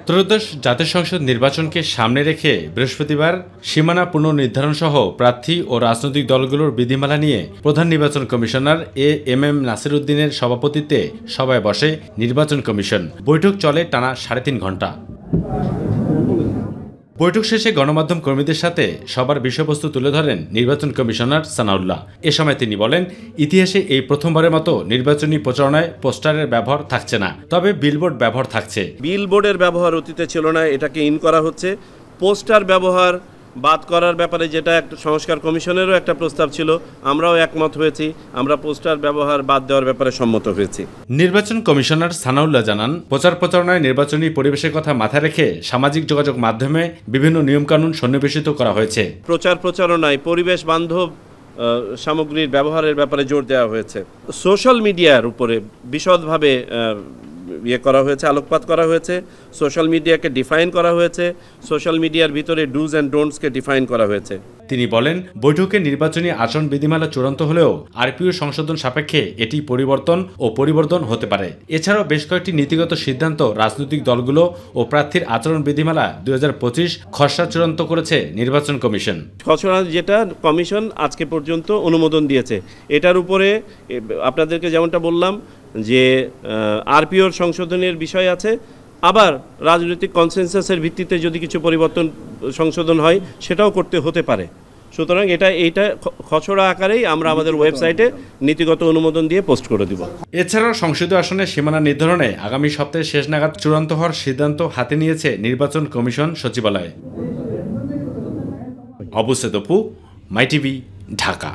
ত্রয়োদশ জাতীয় সংসদ নির্বাচনকে সামনে রেখে বৃহস্পতিবার সীমানা পুনর্নির্ধারণ সহ প্রার্থী ও রাজনৈতিক দলগুলোর বিধিমালা নিয়ে প্রধান নির্বাচন কমিশনার এম নাসির উদ্দিনের সভাপতিত্বে সভায় বসে নির্বাচন কমিশন। বৈঠক চলে টানা 3.5 ঘণ্টা। বৈঠক শেষে গণমাধ্যম কর্মীদের সাথে সবার বিষয়বস্তু তুলে ধরেন নির্বাচন কমিশনার সানাউল্লাহ। এ সময় তিনি বলেন, ইতিহাসে এই প্রথমবারের মতো নির্বাচনী প্রচারণায় পোস্টারের ব্যবহার থাকছে না, তবে বিলবোর্ড ব্যবহার থাকছে। বিলবোর্ডের ব্যবহার অতীতে ছিল না, এটাকে ইন করা হচ্ছে। পোস্টার ব্যবহার বাদ করার ব্যাপারে যেটা একটা সংস্কার কমিশনেরও একটা প্রস্তাব ছিল, আমরাও একমত হয়েছি। আমরা পোস্টার ব্যবহার বাদ দেওয়ার ব্যাপারে সম্মত হয়েছি। নির্বাচন কমিশনার সানাউল্লাহ জানান, প্রচারণায় নির্বাচনী পরিবেশের কথা মাথায় রেখে সামাজিক যোগাযোগ মাধ্যমে বিভিন্ন নিয়মকানুন সন্নিবেশিত করা হয়েছে। প্রচারণায় পরিবেশ বান্ধব সামগ্রীর ব্যবহারের ব্যাপারে জোর দেওয়া হয়েছে। সোশ্যাল মিডিয়ার উপরে বিশদভাবে করা হয়েছে, আলোকপাত করা হয়েছে। সোশ্যাল মিডিয়াকে ডিফাইন করা হয়েছে। সোশ্যাল মিডিয়ার ভিতরে ডুজ অ্যান্ড ডোন্টসকে ডিফাইন করা হয়েছে। তিনি বলেন, বৈঠকে নির্বাচনী আচরণ বিধিমালা চূড়ান্ত হলেও আরপিও সংশোধন সাপেক্ষে এটি পরিবর্তন হতে পারে। এছাড়াও বেশ কয়েকটি নীতিগত সিদ্ধান্ত রাজনৈতিক দলগুলো ও প্রার্থীর আচরণ বিধিমালা 2025 খসড়া চূড়ান্ত করেছে নির্বাচন কমিশন। খসড়া যেটা কমিশন আজকে পর্যন্ত অনুমোদন দিয়েছে, এটার উপরে আপনাদেরকে যেমনটা বললাম যে আরপিওর সংশোধনের বিষয় আছে, আবার রাজনৈতিক কনসেনসাসের ভিত্তিতে যদি কিছু সংশোধন হয় সেটাও হতে পারে। সুতরাং এইটা খসড়া আকারেই আমরা আমাদের ওয়েবসাইটে নীতিগত অনুমোদন দিয়ে পোস্ট করে দিব। এছাড়াও সংসদীয় আসনে সীমানা নির্ধারণে আগামী সপ্তাহে শেষ নাগাদ চূড়ান্ত হওয়ার সিদ্ধান্ত হাতে নিয়েছে নির্বাচন কমিশন সচিবালয়। অবু সেদপু, মাই টিভি, ঢাকা।